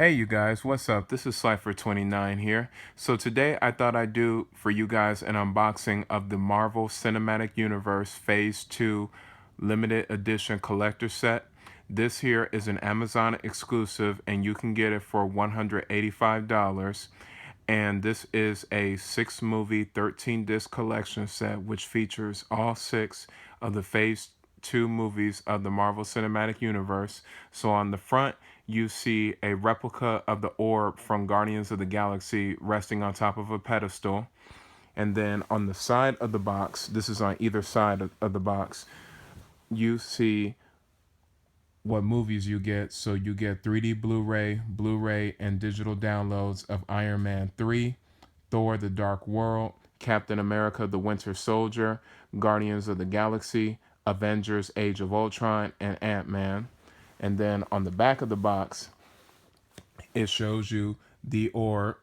Hey you guys, what's up? This is Cypher29 here. So today I thought I'd do for you guys an unboxing of the Marvel Cinematic Universe Phase 2 limited edition collector set. This here is an Amazon exclusive and you can get it for $185. And this is a 6-movie, 13-disc collection set which features all 6 of the Phase 2 movies of the Marvel Cinematic Universe. So on the front, you see a replica of the orb from Guardians of the Galaxy resting on top of a pedestal. And then on the side of the box, this is on either side of the box, you see what movies you get. So you get 3D Blu-ray, and digital downloads of Iron Man 3, Thor the Dark World, Captain America the Winter Soldier, Guardians of the Galaxy, Avengers Age of Ultron, and Ant-Man. And then on the back of the box, it shows you the orb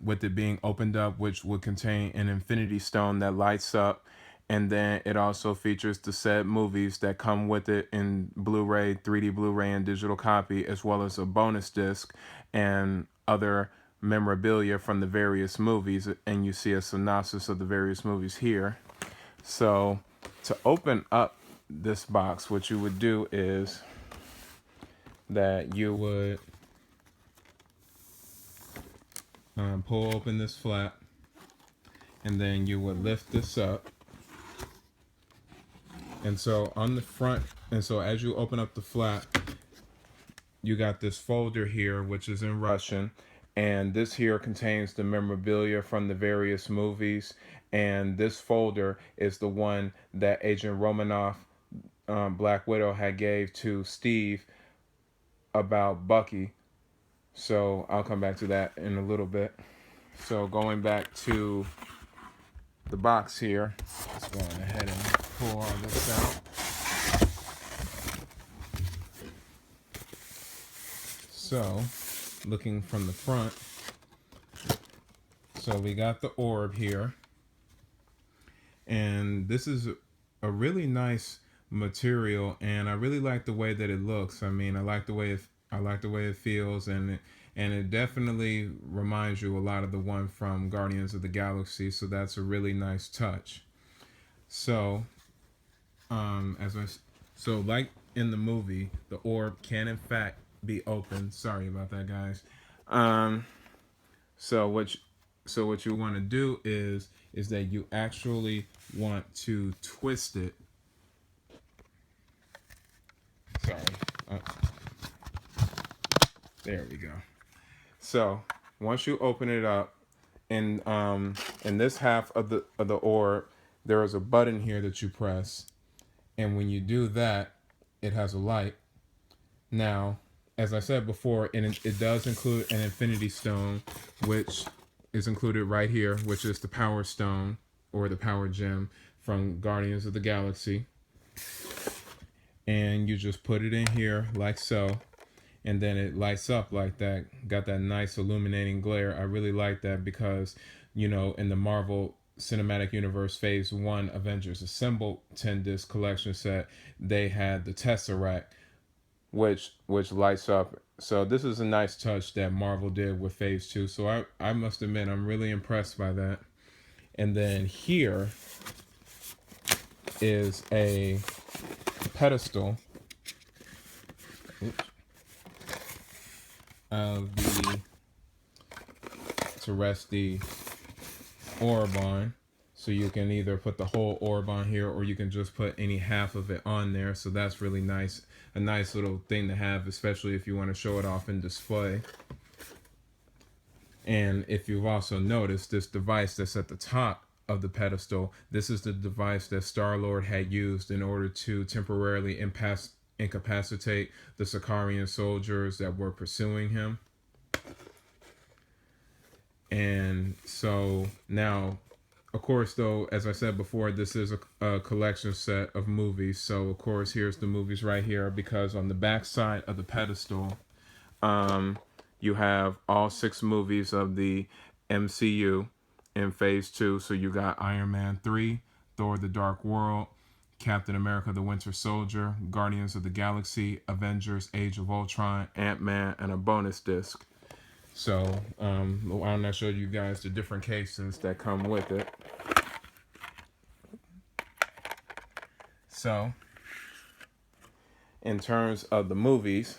with it being opened up, which would contain an infinity stone that lights up. And then it also features the said movies that come with it in Blu-ray, 3D Blu-ray, and digital copy, as well as a bonus disc and other memorabilia from the various movies. And you see a synopsis of the various movies here. So to open up this box, what you would do is that you would pull open this flap, and then you would lift this up. And so on the front, and so as you open up the flap, you got this folder here, which is in Russian. And this here contains the memorabilia from the various movies. And this folder is the one that Agent Romanoff, Black Widow, had gave to Steve about Bucky. So I'll come back to that in a little bit. So going back to the box here, let's go on ahead and pull all this out. So looking from the front, so we got the orb here, and this is a really nice material, and I really like the way that it looks. I mean, I like the way it feels, and it definitely reminds you a lot of the one from Guardians of the Galaxy. So that's a really nice touch. So, like in the movie, the orb can in fact be opened. Sorry about that, guys. So what you want to do is that you actually want to twist it. Sorry. There we go. So once you open it up, in this half of the orb, there is a button here that you press, and when you do that, it has a light. Now, as I said before, it does include an infinity stone, which is included right here, which is the power stone or the power gem from Guardians of the Galaxy. And you just put it in here like so, and then it lights up like that. Got that nice illuminating glare. I really like that because, you know, in the Marvel Cinematic Universe Phase 1 Avengers Assemble 10-disc collection set, they had the Tesseract, which lights up. So this is a nice touch that Marvel did with Phase 2. So I must admit, I'm really impressed by that. And then here is a pedestal of the to rest the orb on. So you can either put the whole orb on here, or you can just put any half of it on there. So that's really nice. A nice little thing to have, especially if you want to show it off in display. And if you've also noticed, this device that's at the top of the pedestal, this is the device that Star-Lord had used in order to temporarily incapacitate the Sicarian soldiers that were pursuing him. And so now, of course, though, as I said before, this is a collection set of movies. So, of course, here's the movies right here, because on the back side of the pedestal, you have all 6 movies of the MCU in Phase 2. So you got Iron Man 3, Thor the Dark World, Captain America the Winter Soldier, Guardians of the Galaxy, Avengers Age of Ultron, Ant-Man, and a bonus disc. So why don't I show you guys the different cases that come with it. So in terms of the movies,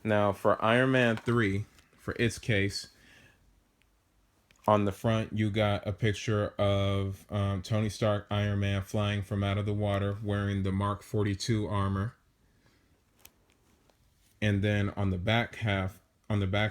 now for Iron Man 3, for its case, on the front you got a picture of Tony Stark, Iron Man, flying from out of the water wearing the Mark 42 armor. And then on the back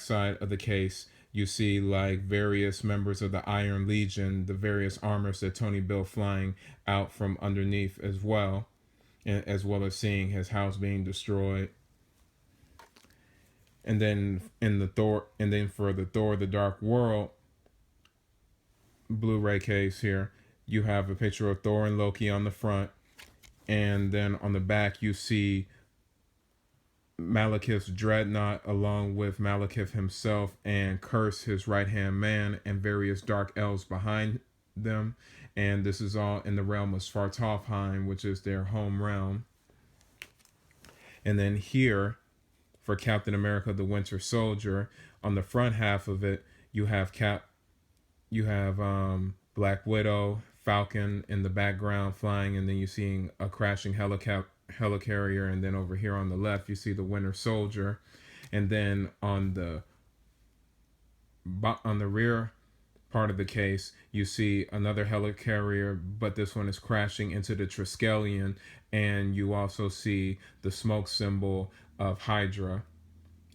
side of the case, you see like various members of the Iron Legion, the various armors that Tony built flying out from underneath as well, and as well as seeing his house being destroyed. And then for the Thor the Dark World Blu-ray case here, you have a picture of Thor and Loki on the front, and then on the back you see Malekith's dreadnought along with Malekith himself and Curse, his right-hand man, and various dark elves behind them. And this is all in the realm of Svartalfheim, which is their home realm. And then here, for Captain America the Winter Soldier, on the front half of it, you have Black Widow, Falcon in the background flying, and then you're seeing a crashing helicarrier, and then over here on the left you see the Winter Soldier, and then on the rear part of the case you see another helicarrier, but this one is crashing into the Triskelion, and you also see the smoke symbol of Hydra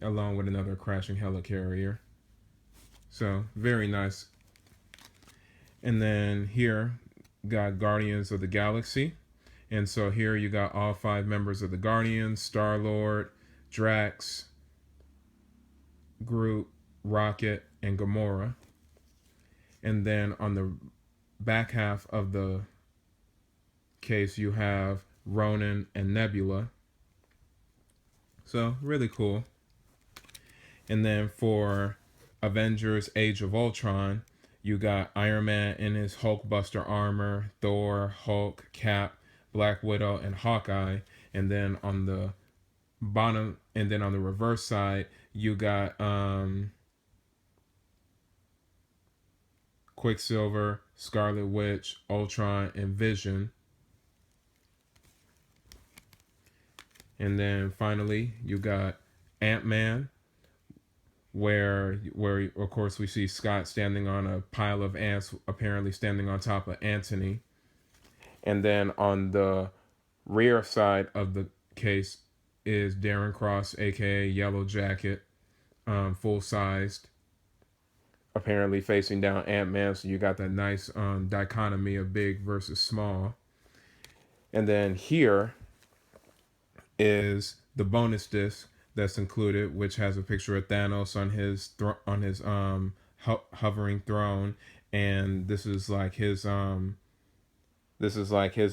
along with another crashing helicarrier. So very nice. And then here got Guardians of the Galaxy. And so here you got all 5 members of the Guardians: Star-Lord, Drax, Groot, Rocket, and Gamora. And then on the back half of the case you have Ronan and Nebula. So really cool. And then for Avengers Age of Ultron, you got Iron Man in his Hulkbuster armor, Thor, Hulk, Cap, Black Widow, and Hawkeye. And then on the bottom, and then on the reverse side, you got Quicksilver, Scarlet Witch, Ultron, and Vision. And then finally, you got Ant-Man, where of course we see Scott standing on a pile of ants, apparently standing on top of Anthony. And then on the rear side of the case is Darren Cross, aka Yellow Jacket, full sized, apparently facing down Ant-Man. So you got that nice dichotomy of big versus small. And then here is the bonus disc that's included, which has a picture of Thanos on his hovering throne, and this is like his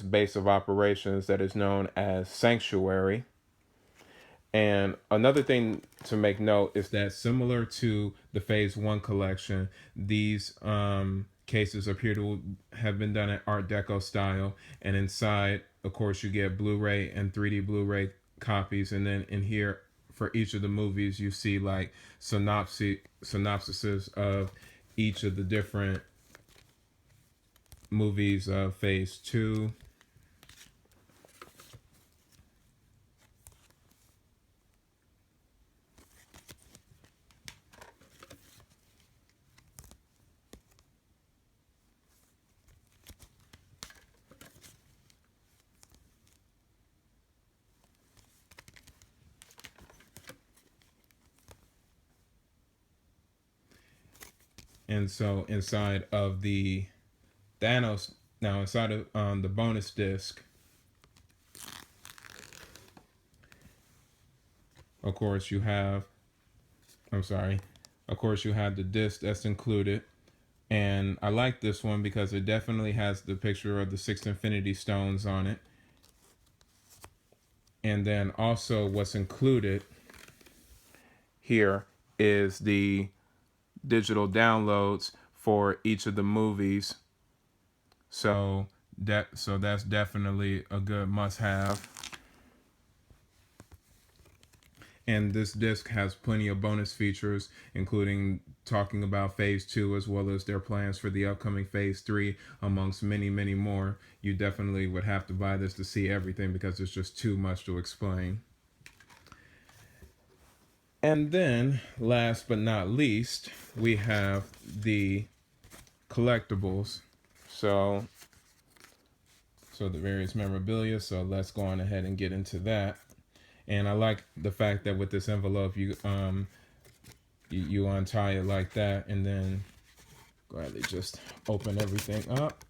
base of operations that is known as Sanctuary. And another thing to make note is that, similar to the Phase 1 collection, these cases appear to have been done in Art Deco style, and inside, of course, you get Blu-ray and 3D Blu-ray copies, and then in here for each of the movies you see like synopsises of each of the different movies of Phase 2. And so inside of the Thanos, now inside of the bonus disc, of course you have, of course you have the disc that's included. And I like this one because it definitely has the picture of the 6 Infinity Stones on it. And then also what's included here is the digital downloads for each of the movies. So So that's definitely a good must-have. And this disc has plenty of bonus features, including talking about Phase 2 as well as their plans for the upcoming Phase 3, amongst many, many more. You definitely would have to buy this to see everything because it's just too much to explain. And then, last but not least, we have the collectibles. So, the various memorabilia. So let's go on ahead and get into that. And I like the fact that with this envelope, you untie it like that, and then gladly just open everything up.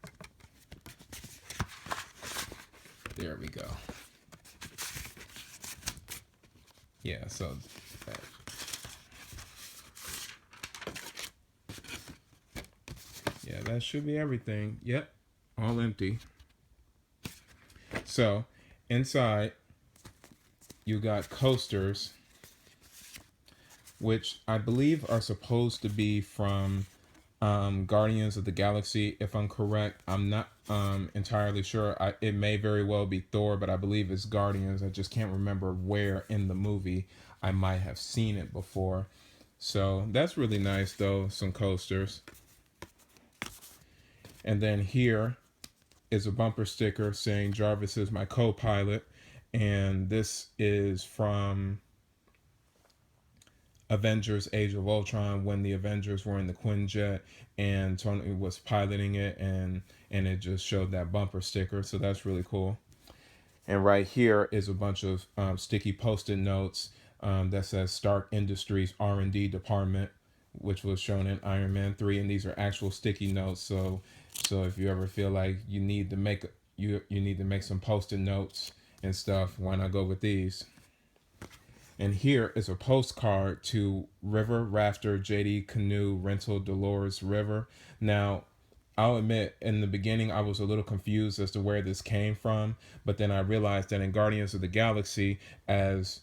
There we go. Yeah, so that should be everything. Yep, all empty. So inside you got coasters, which I believe are supposed to be from Guardians of the Galaxy. If I'm correct, I'm not entirely sure. It may very well be Thor, but I believe it's Guardians. I just can't remember where in the movie I might have seen it before. So that's really nice, though, some coasters. And then here is a bumper sticker saying Jarvis is my co-pilot. And this is from Avengers Age of Ultron, when the Avengers were in the Quinjet and Tony was piloting it, and it just showed that bumper sticker. So that's really cool. And right here is a bunch of sticky post-it notes that says Stark Industries R&D Department, which was shown in Iron Man 3, and these are actual sticky notes. So if you ever feel like you need to make you need to make some post-it notes and stuff, why not go with these? And here is a postcard to River Rafter JD Canoe Rental Dolores River. Now, I'll admit, in the beginning, I was a little confused as to where this came from, but then I realized that in Guardians of the Galaxy, as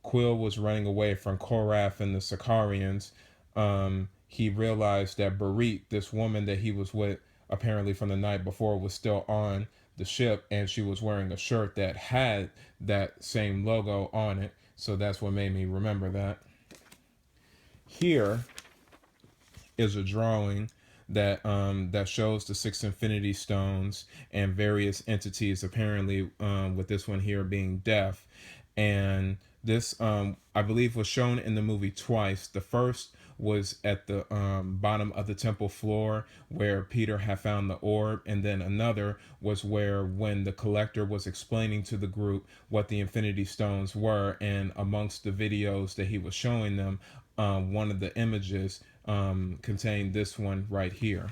Quill was running away from Korath and the Sicarians, he realized that Barit, this woman that he was with apparently from the night before, was still on the ship, and she was wearing a shirt that had that same logo on it. So that's what made me remember that. Here is a drawing that shows the 6 Infinity Stones and various entities, apparently with this one here being death. And this, I believe, was shown in the movie twice. The first was at the bottom of the temple floor where Peter had found the orb, and then another was where, when the collector was explaining to the group what the Infinity Stones were, and amongst the videos that he was showing them, one of the images contained this one right here.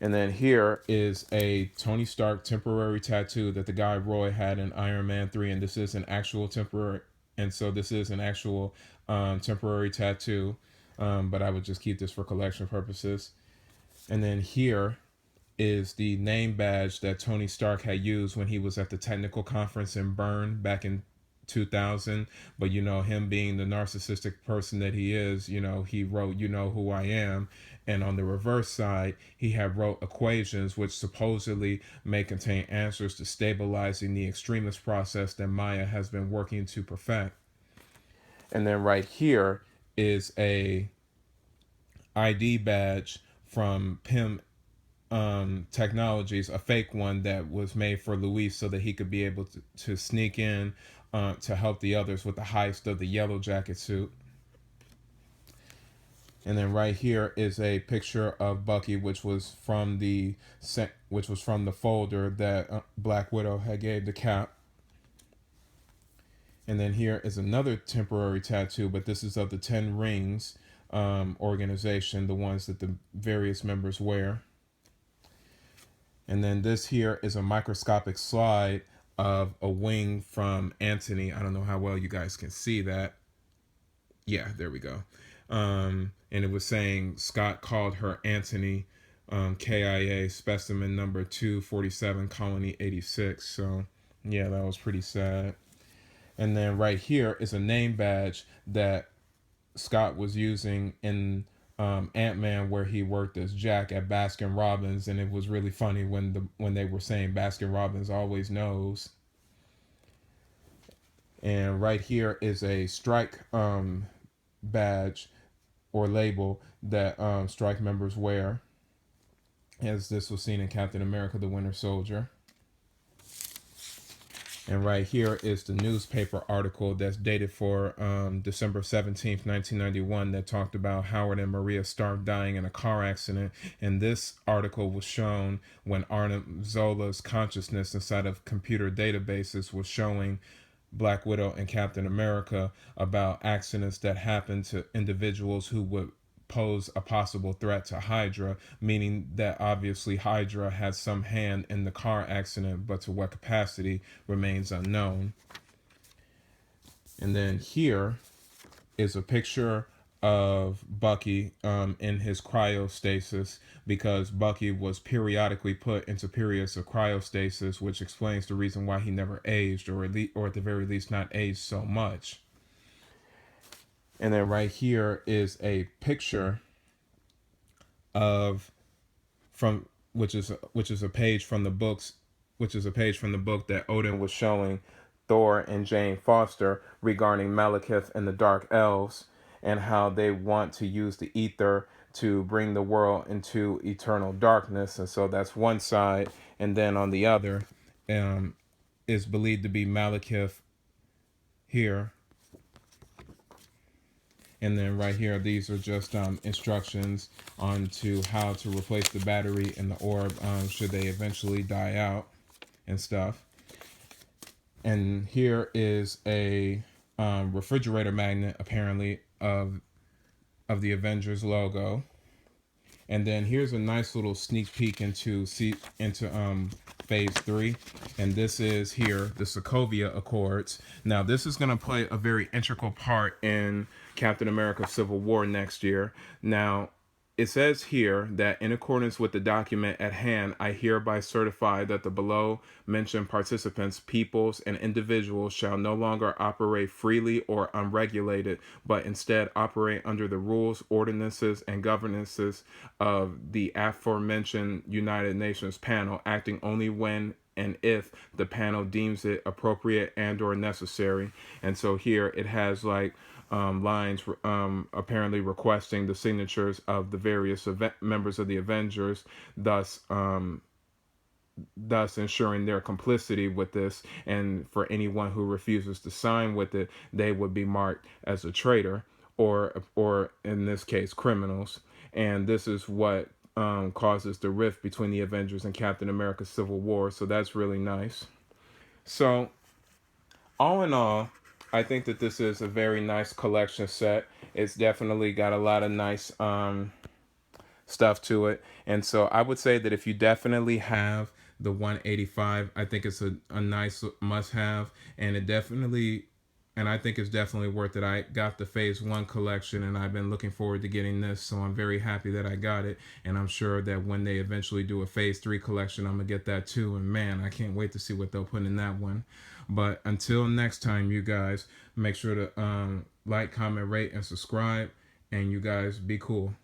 And then here is a Tony Stark temporary tattoo that the guy Roy had in Iron Man 3, and this is an actual temporary, and so this is an actual temporary tattoo, but I would just keep this for collection purposes. And then here is the name badge that Tony Stark had used when he was at the technical conference in Bern back in 2000. But him being the narcissistic person that he is, he wrote "You Know Who I Am," and on the reverse side he had wrote equations which supposedly may contain answers to stabilizing the extremist process that Maya has been working to perfect. And then right here is a ID badge from Pym Technologies, a fake one that was made for Luis so that he could be able to sneak in to help the others with the heist of the Yellow Jacket suit. And then right here is a picture of Bucky, which was from the folder that Black Widow had gave to Cap. And then here is another temporary tattoo, but this is of the 10 Rings organization, the ones that the various members wear. And then this here is a microscopic slide of a wing from Antony. I don't know how well you guys can see that. Yeah, there we go. And it was saying Scott called her Antony, KIA specimen number 247, colony 86. So yeah, that was pretty sad. And then right here is a name badge that Scott was using in Ant-Man, where he worked as Jack at Baskin Robbins, and it was really funny when they were saying Baskin Robbins always knows. And right here is a strike badge or label that strike members wear, as this was seen in Captain America: The Winter Soldier. And right here is the newspaper article that's dated for December 17th, 1991, that talked about Howard and Maria Stark dying in a car accident. And this article was shown when Arnim Zola's consciousness inside of computer databases was showing Black Widow and Captain America about accidents that happened to individuals who would pose a possible threat to Hydra, meaning that obviously Hydra has some hand in the car accident, but to what capacity remains unknown. And then here is a picture of Bucky in his cryostasis, because Bucky was periodically put into periods of cryostasis, which explains the reason why he never aged, or at the very least not aged so much. And then right here is a picture of from which is a page from the books, which is a page from the book that Odin was showing Thor and Jane Foster regarding Malekith and the Dark Elves, and how they want to use the ether to bring the world into eternal darkness. And so that's one side, and then on the other is believed to be Malekith here. And then right here, these are just instructions on to how to replace the battery in the orb should they eventually die out and stuff. And here is a refrigerator magnet, apparently, of the Avengers logo. And then here's a nice little sneak peek into phase 3. And this is here, the Sokovia Accords. Now, this is going to play a very integral part in Captain America Civil War next year. Now, it says here that in accordance with the document at hand, I hereby certify that the below mentioned participants, peoples, and individuals shall no longer operate freely or unregulated, but instead operate under the rules, ordinances, and governances of the aforementioned United Nations panel, acting only when and if the panel deems it appropriate and or necessary. And so here it has like lines apparently requesting the signatures of the various members of the Avengers, thus ensuring their complicity with this. And for anyone who refuses to sign with it, they would be marked as a traitor, or in this case, criminals. And this is what causes the rift between the Avengers and Captain America Civil War. So that's really nice. So all in all, I think that this is a very nice collection set. It's definitely got a lot of nice stuff to it. And so I would say that if you definitely have the 185, I think it's a nice must have. And I think it's definitely worth it. I got the phase 1 collection, and I've been looking forward to getting this, so I'm very happy that I got it. And I'm sure that when they eventually do a phase 3 collection, I'm gonna get that too. And man, I can't wait to see what they'll put in that one. But until next time, you guys, make sure to like, comment, rate, and subscribe. And you guys be cool.